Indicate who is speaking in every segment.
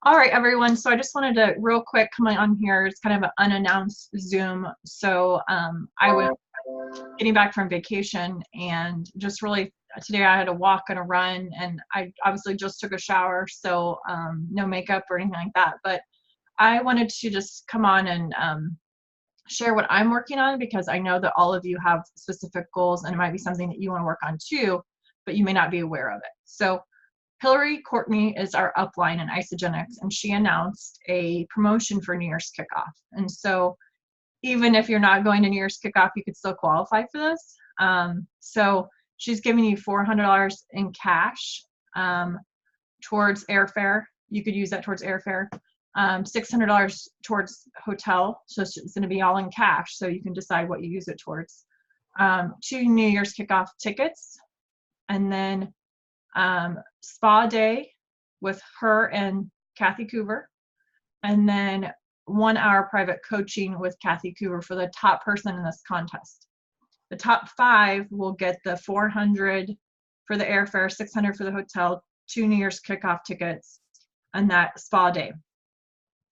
Speaker 1: All right, everyone. So I just wanted to real quick come on here. It's kind of an unannounced Zoom. So I was getting back from vacation and just really today I had a walk and a run, and I obviously just took a shower, so no makeup or anything like that. But I wanted to just come on and share what I'm working on, because I know that all of you have specific goals and it might be something that you want to work on too, but you may not be aware of it. So Hillary Courtney is our upline in Isogenics, and she announced a promotion for New Year's kickoff. And so even if you're not going to New Year's kickoff, you could still qualify for this. So she's giving you $400 in cash towards airfare. You could use that towards airfare. $600 towards hotel. So it's going to be all in cash, so you can decide what you use it towards. 2 New Year's kickoff tickets, and then spa day with her and Kathy Coover, and then 1 hour private coaching with Kathy Coover for the top person in this contest. The top 5 will get the $400 for the airfare, $600 for the hotel, 2 New Year's kickoff tickets, and that spa day.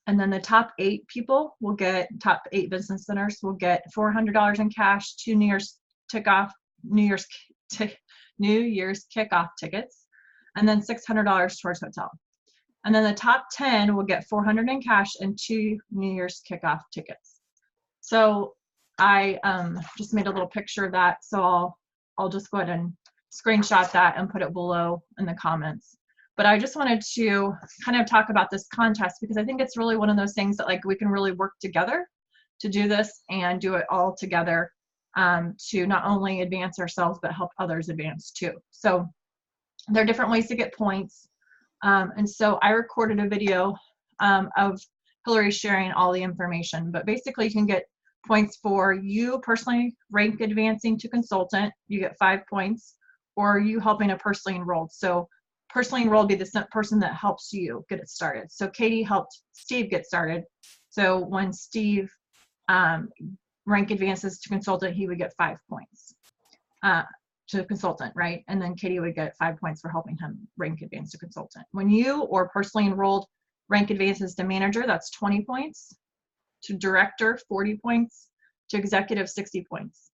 Speaker 1: And then the top 8 people will get, top 8 business owners will get $400 in cash, 2 New Year's New Year's kickoff tickets, and then $600 towards hotel. And then the top 10 will get $400 in cash and 2 New Year's kickoff tickets. So I just made a little picture of that. So I'll just go ahead and screenshot that and put it below in the comments. But I just wanted to kind of talk about this contest, because I think it's really one of those things that like we can really work together to do this and do it all together to not only advance ourselves, but help others advance too. So there are different ways to get points. And so I recorded a video of Hillary sharing all the information, but basically you can get points for you personally rank advancing to consultant, you get 5 points, or you helping a personally enrolled. So personally enrolled be the person that helps you get it started. So Katie helped Steve get started. So when Steve rank advances to consultant, he would get 5 points to consultant, right? And then Katie would get 5 points for helping him rank advance to consultant. When you or personally enrolled rank advances to manager, that's 20 points. To director, 40 points. To executive, 60 points.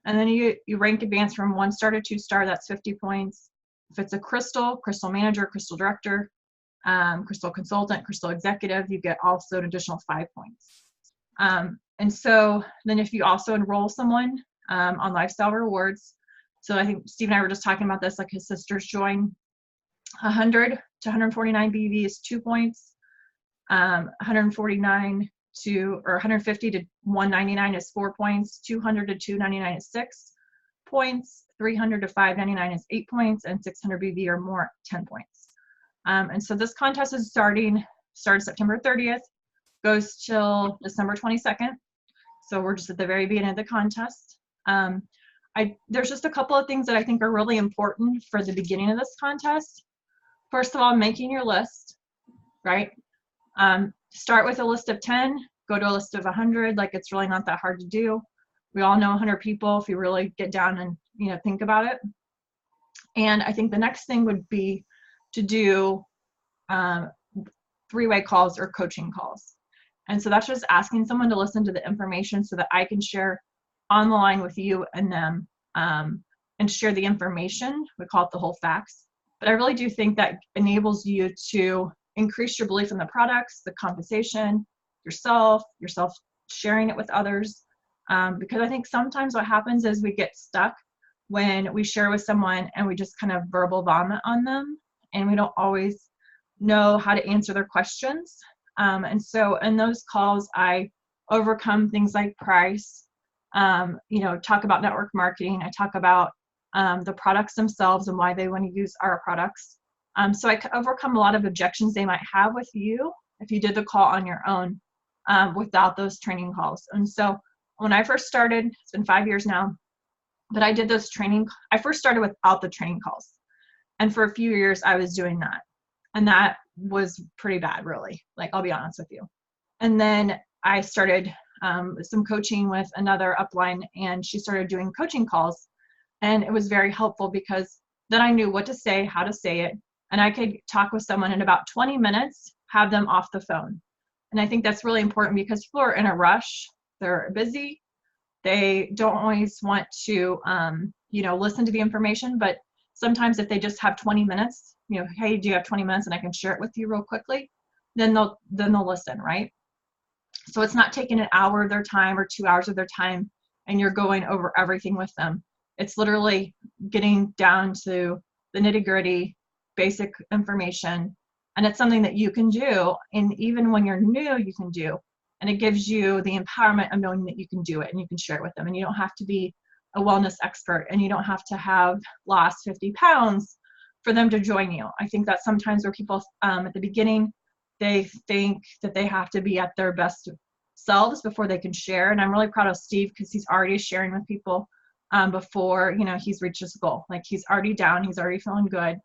Speaker 1: And then you rank advance from 1 star to 2 star, that's 50 points. If it's a crystal manager, crystal director, crystal consultant, crystal executive, you get also an additional 5 points. And so then if you also enroll someone on lifestyle rewards, so I think Steve and I were just talking about this, like his sisters join, 100 to 149 BV is 2 points, 149 to, or 150 to 199 is 4 points, 200 to 299 is 6 points, 300 to 599 is 8 points, and 600 BV or more, 10 points. And so this contest is started September 30th, goes till December 22nd. So we're just at the very beginning of the contest. There's just a couple of things that I think are really important for the beginning of this contest. First of all, making your list, right? Start with a list of 10, go to a list of 100. Like, it's really not that hard to do. We all know 100 people if you really get down and think about it. And I think the next thing would be to do 3-way calls or coaching calls. And so that's just asking someone to listen to the information so that I can share on the line with you and them and share the information. We call it the whole facts. But I really do think that enables you to increase your belief in the products, the compensation, yourself sharing it with others. Because I think sometimes what happens is we get stuck when we share with someone and we just kind of verbal vomit on them, and we don't always know how to answer their questions. And so in those calls, I overcome things like price, talk about network marketing. I talk about the products themselves and why they want to use our products. So I overcome a lot of objections they might have with you if you did the call on your own without those training calls. And so when I first started, it's been 5 years now, but I did those training. I first started without the training calls. And for a few years, I was doing that. And that was pretty bad, really. Like, I'll be honest with you. And then I started some coaching with another upline, and she started doing coaching calls. And it was very helpful because then I knew what to say, how to say it, and I could talk with someone in about 20 minutes, have them off the phone. And I think that's really important because people are in a rush. They're busy. They don't always want to, listen to the information, but sometimes if they just have 20 minutes, hey, do you have 20 minutes and I can share it with you real quickly, then they'll listen, right? So it's not taking an hour of their time or 2 hours of their time and you're going over everything with them. It's literally getting down to the nitty-gritty, basic information, and it's something that you can do, and even when you're new, you can do. And it gives you the empowerment of knowing that you can do it and you can share it with them, and you don't have to be a wellness expert, and you don't have to have lost 50 pounds for them to join you. I think that sometimes where people at the beginning, they think that they have to be at their best selves before they can share. And I'm really proud of Steve because he's already sharing with people before he's reached his goal. Like, he's already down, he's already feeling good,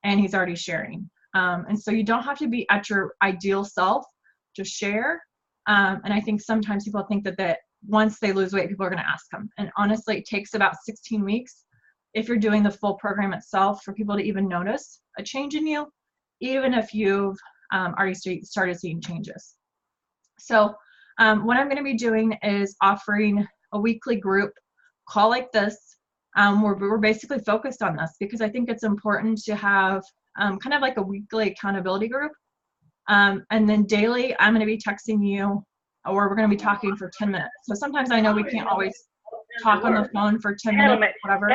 Speaker 1: and he's already sharing. And so you don't have to be at your ideal self to share. And I think sometimes people think that once they lose weight, people are going to ask them. And honestly, it takes about 16 weeks if you're doing the full program itself for people to even notice a change in you, even if you've already started seeing changes. So what I'm going to be doing is offering a weekly group call like this, where we're basically focused on this, because I think it's important to have kind of like a weekly accountability group. And then daily, I'm going to be texting you, or we're going to be talking for 10 minutes. So sometimes I know we can't always talk on the phone for 10 minutes, whatever.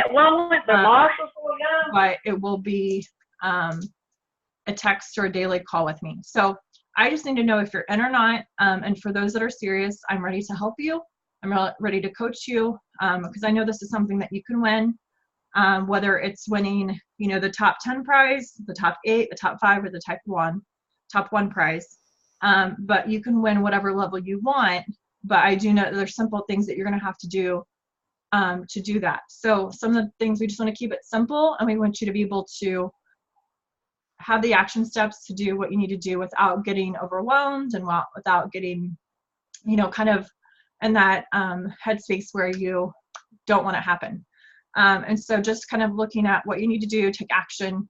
Speaker 1: But it will be a text or a daily call with me. So I just need to know if you're in or not. And for those that are serious, I'm ready to help you. I'm ready to coach you because I know this is something that you can win, whether it's winning, the top 10 prize, the top 8, the top 5, or the top one prize. But you can win whatever level you want. But I do know that there's simple things that you're going to have to do that. So some of the things, we just want to keep it simple, and we want you to be able to have the action steps to do what you need to do without getting overwhelmed and without getting, kind of in that headspace where you don't want it to happen. And so just kind of looking at what you need to do, take action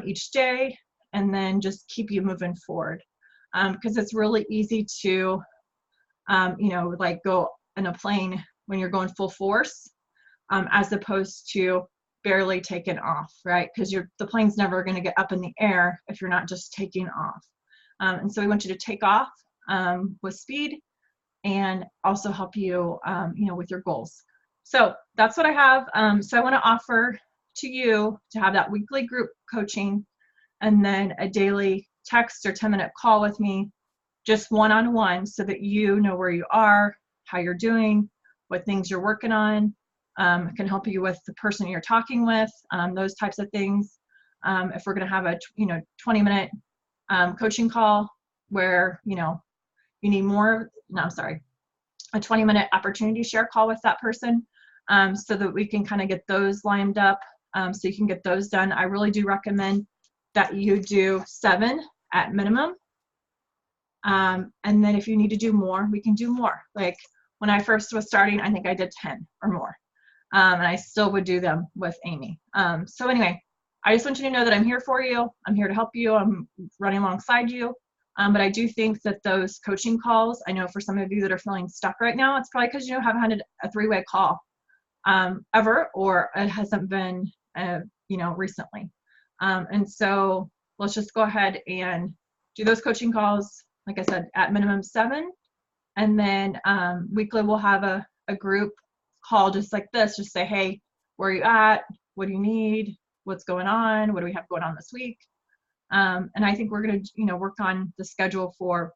Speaker 1: each day, and then just keep you moving forward. Because it's really easy to, like go in a plane when you're going full force, as opposed to barely taking off, right? Because the plane's never going to get up in the air if you're not just taking off. And so we want you to take off with speed and also help you, with your goals. So that's what I have. So I want to offer to you to have that weekly group coaching, and then a daily text or 10-minute call with me, just one-on-one, so that you know where you are, how you're doing, what things you're working on. Can help you with the person you're talking with, those types of things. If we're going to have a 20-minute coaching call where you need more, a 20-minute opportunity share call with that person, so that we can kind of get those lined up, so you can get those done. I really do recommend that you do 7 at minimum, and then if you need to do more, we can do more. Like when I first was starting, I think I did 10 or more. And I still would do them with Amy. So anyway, I just want you to know that I'm here for you. I'm here to help you. I'm running alongside you. But I do think that those coaching calls, I know for some of you that are feeling stuck right now, it's probably because you haven't had a 3-way call ever, or it hasn't been, recently. And so let's just go ahead and do those coaching calls, like I said, at minimum 7. And then weekly we'll have a group call just like this, just say, hey, where are you at? What do you need? What's going on? What do we have going on this week? And I think we're going to, work on the schedule for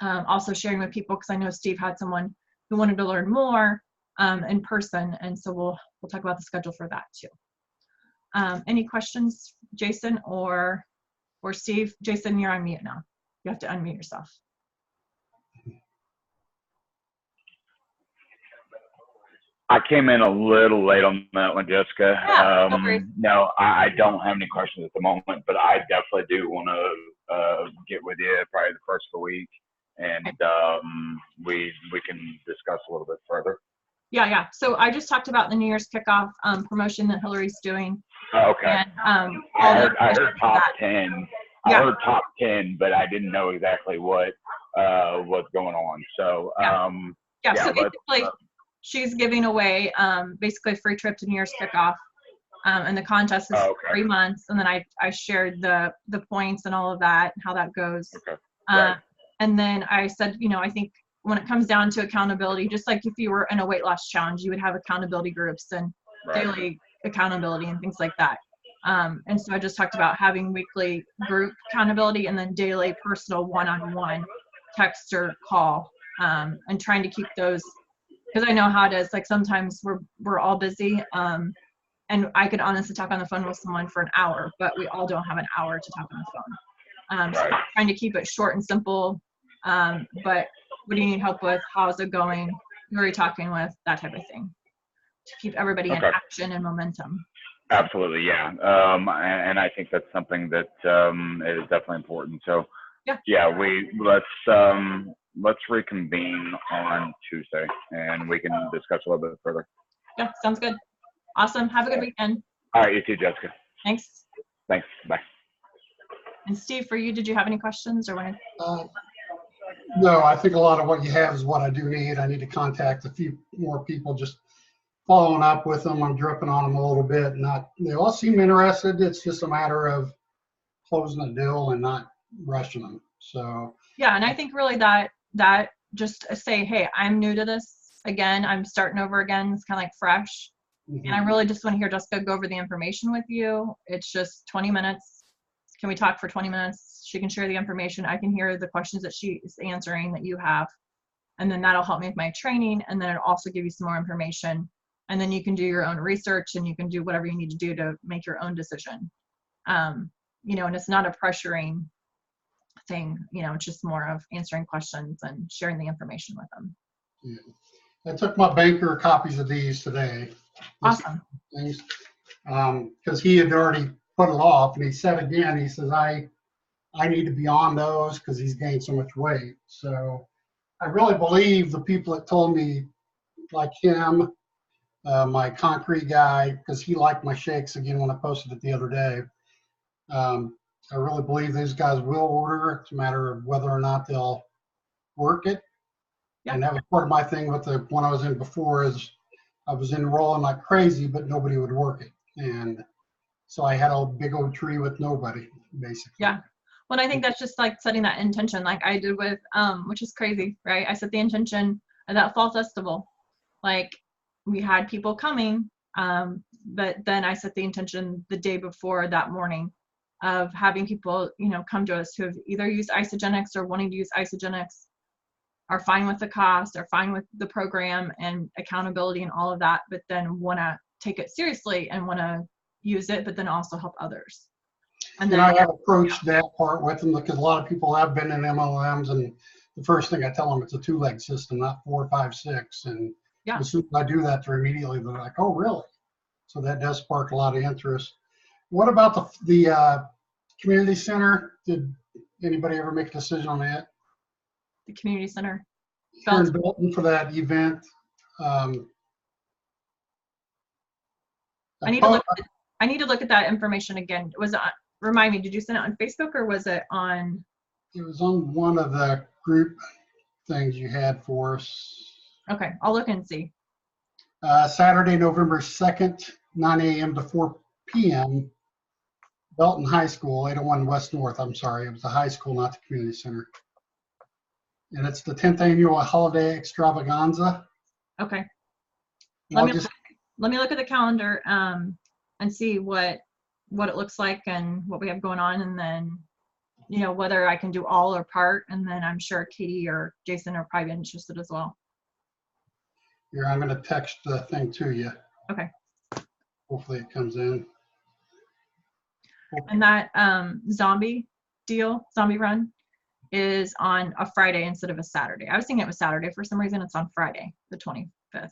Speaker 1: also sharing with people, because I know Steve had someone who wanted to learn more in person, and so we'll talk about the schedule for that too. Any questions, Jason or Steve? Jason, you're on mute now. You have to unmute yourself.
Speaker 2: I came in a little late on that one, Jessica.
Speaker 1: Yeah, no worries.
Speaker 2: No, I don't have any questions at the moment, but I definitely do want to get with you probably the first of the week, and we can discuss a little bit further.
Speaker 1: Yeah. So I just talked about the New Year's kickoff promotion that Hillary's doing.
Speaker 2: Oh, okay.
Speaker 1: And all the
Speaker 2: I heard top
Speaker 1: that.
Speaker 2: 10. I
Speaker 1: Yeah.
Speaker 2: heard top 10, but I didn't know exactly what was going on. So
Speaker 1: Yeah. Yeah.
Speaker 2: yeah,
Speaker 1: So basically, she's giving away basically a free trip to New Year's kickoff. And the contest is
Speaker 2: oh, okay.
Speaker 1: 3 months, and then I shared the points and all of that, how that goes.
Speaker 2: Okay. Right.
Speaker 1: And then I said, you know, I think when it comes down to accountability, just like if you were in a weight loss challenge, you would have accountability groups and
Speaker 2: Right.
Speaker 1: daily accountability and things like that. And so I just talked about having weekly group accountability and then daily personal one-on-one text or call, and trying to keep those, because I know how it is. Like sometimes we're all busy. And I could honestly talk on the phone with someone for an hour, but we all don't have an hour to talk on the phone. So
Speaker 2: Right.
Speaker 1: trying to keep it short and simple. But what do you need help with? How's it going? Who are you talking with? That type of thing. To keep everybody in
Speaker 2: Okay.
Speaker 1: action and momentum.
Speaker 2: Absolutely, yeah. And I think that's something that is definitely important. So yeah, let's reconvene on Tuesday and we can discuss a little bit further.
Speaker 1: Yeah, sounds good. Awesome. Have a good weekend.
Speaker 2: All right, you too, Jessica.
Speaker 1: Thanks.
Speaker 2: Thanks. Bye.
Speaker 1: And Steve, for you, did you have any questions or want to?
Speaker 3: No, I think a lot of what you have is what I do need. I need to contact a few more people, just following up with them. I'm dripping on them a little bit. They all seem interested. It's just a matter of closing the deal and not rushing them. So
Speaker 1: yeah, and I think really that just say, hey, I'm new to this. Again, I'm starting over again. It's kind of like fresh.
Speaker 3: mm-hmm.
Speaker 1: And I really just want to hear Jessica go over the information with you. It's just 20 minutes. Can we talk for 20 minutes? She can share the information. I can hear the questions that she is answering that you have. And then that'll help me with my training. And then it'll also give you some more information. And then you can do your own research and you can do whatever you need to do to make your own decision. You know, and it's not a pressuring thing, you know, it's just more of answering questions and sharing the information with them.
Speaker 3: Yeah. I took my banker copies of these today.
Speaker 1: Awesome.
Speaker 3: Because he had already put it off, and he said again, he says, I need to be on those because he's gained so much weight. So I really believe the people that told me, like him, my concrete guy, because he liked my shakes again when I posted it the other day. I really believe these guys will order. It's a matter of whether or not they'll work it. Yeah. And that was part of my thing with the one I was in before is I was enrolling like crazy, but nobody would work it. And so I had a big old tree with nobody, basically.
Speaker 1: Yeah. Well, I think that's just like setting that intention like I did with, which is crazy, right? I set the intention at that fall festival. Like we had people coming, but then I set the intention the day before that morning of having people, you know, come to us who have either used Isogenics or wanting to use Isogenics, are fine with the cost, are fine with the program and accountability and all of that, but then want to take it seriously and want to use it, but then also help others.
Speaker 3: And then I have approached that part with them because a lot of people have been in MLMs, and the first thing I tell them, it's a 2-leg system, not 4, 5, 6. And as soon as I do that, they're immediately like, oh, really? So that does spark a lot of interest. What about the community center? Did anybody ever make a decision on that?
Speaker 1: The community center.
Speaker 3: Here in Belton for that event.
Speaker 1: I need to look at that information again. Was it, remind me, did you send it on Facebook or was it on?
Speaker 3: It was on one of the group things you had for us.
Speaker 1: Okay, I'll look and see.
Speaker 3: Saturday, November 2nd, 9 a.m. to 4 p.m. Belton High School, 801 West North. I'm sorry, it was the high school, not the community center. And it's the 10th annual holiday extravaganza.
Speaker 1: Okay. Let me look at the calendar and see what it looks like and what we have going on, and then, you know, whether I can do all or part, and then I'm sure Katie or Jason are probably interested as well.
Speaker 3: Here, I'm going to text the thing to you.
Speaker 1: Okay.
Speaker 3: Hopefully it comes in.
Speaker 1: And that zombie run is on a Friday instead of a Saturday. I was thinking it was Saturday. For some reason, it's on Friday, the 25th.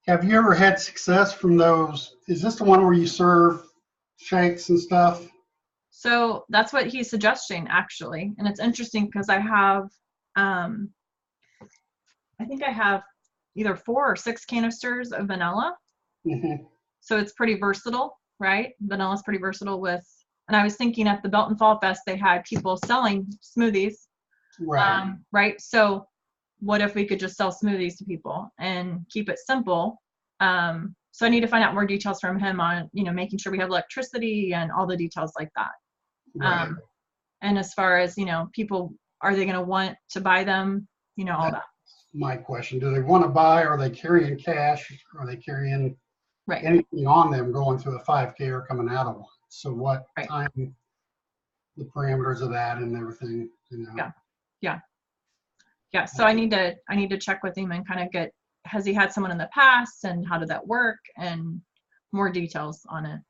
Speaker 3: Have you ever had success from those? Is this the one where you serve shakes and stuff?
Speaker 1: So that's what he's suggesting, actually. And it's interesting because I have, I think I have either 4 or 6 canisters of vanilla.
Speaker 3: Mm-hmm.
Speaker 1: So it's pretty versatile, right? Vanilla's pretty versatile with, and I was thinking at the Belton Fall Fest, they had people selling smoothies.
Speaker 3: Right.
Speaker 1: Right. So what if we could just sell smoothies to people and keep it simple? So I need to find out more details from him on, making sure we have electricity and all the details like that.
Speaker 3: Right.
Speaker 1: And as far as, people, are they going to want to buy them? All that.
Speaker 3: My question, do they want to buy? Are they carrying cash? Are they carrying
Speaker 1: Right.
Speaker 3: anything on them going through a 5K or coming out of one? So what
Speaker 1: Right.
Speaker 3: time, the parameters of that and everything,
Speaker 1: Yeah. So I need to check with him and kind of has he had someone in the past and how did that work and more details on it.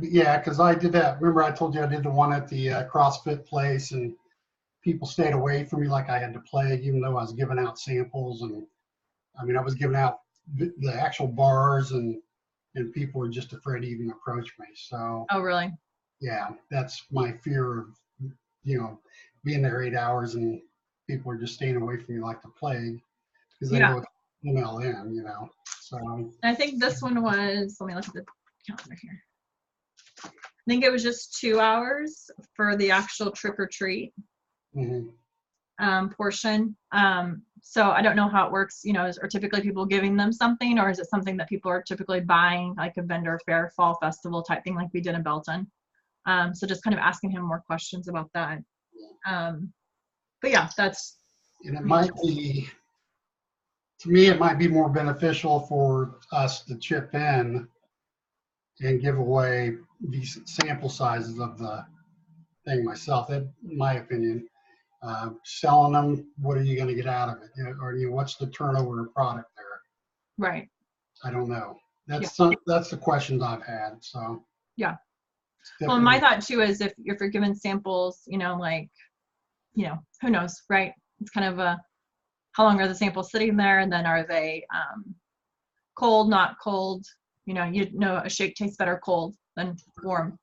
Speaker 3: Yeah, because I did that. Remember I told you I did the one at the CrossFit place, and people stayed away from me like I had to play, even though I was giving out samples. And I mean, I was giving out the actual bars, and people were just afraid to even approach me. So
Speaker 1: Oh, really?
Speaker 3: yeah, that's my fear of, being there 8 hours and people are just staying away from me like the plague because they know it's MLM. So
Speaker 1: I think this one was, let me look at the calendar here. I think it was just 2 hours for the actual trick or treat portion. So I don't know how it works, are typically people giving them something, or is it something that people are typically buying, like a vendor fair, fall festival type thing like we did in Belton? So just kind of asking him more questions about that. But yeah, that's.
Speaker 3: And it might be, to me, it might be more beneficial for us to chip in and give away decent sample sizes of the thing myself. That, in my opinion, selling them, what are you going to get out of it? Or what's the turnover of product there?
Speaker 1: Right.
Speaker 3: I don't know. That's that's the questions I've had. So
Speaker 1: yeah. Well, my thought too is if you're giving samples, who knows, right? It's kind of how long are the samples sitting there, and then are they cold, not cold? A shake tastes better cold than warm.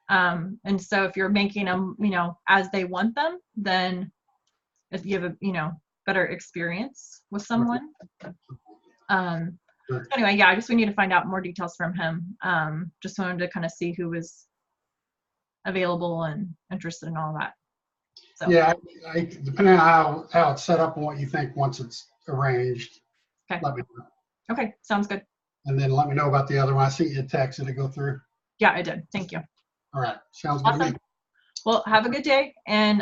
Speaker 1: And so if you're making them, as they want them, then if you have a, better experience with someone. Anyway, yeah, we need to find out more details from him. Just wanted to kind of see who was available and interested in all that. So
Speaker 3: yeah, depending on how it's set up and what you think once it's arranged,
Speaker 1: okay.
Speaker 3: Let me know.
Speaker 1: Okay, sounds good.
Speaker 3: And then let me know about the other one. I sent you a text. Did it go through?
Speaker 1: Yeah, I did. Thank you.
Speaker 3: All right, sounds good to me.
Speaker 1: Well, have a good day, and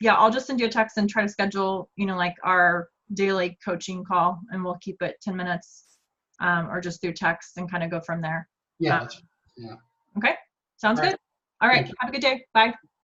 Speaker 1: yeah, I'll just send you a text and try to schedule, like our daily coaching call, and we'll keep it 10 minutes, or just do text and kind of go from there.
Speaker 3: Yeah.
Speaker 1: Okay, sounds good. All right, have a good day. Bye.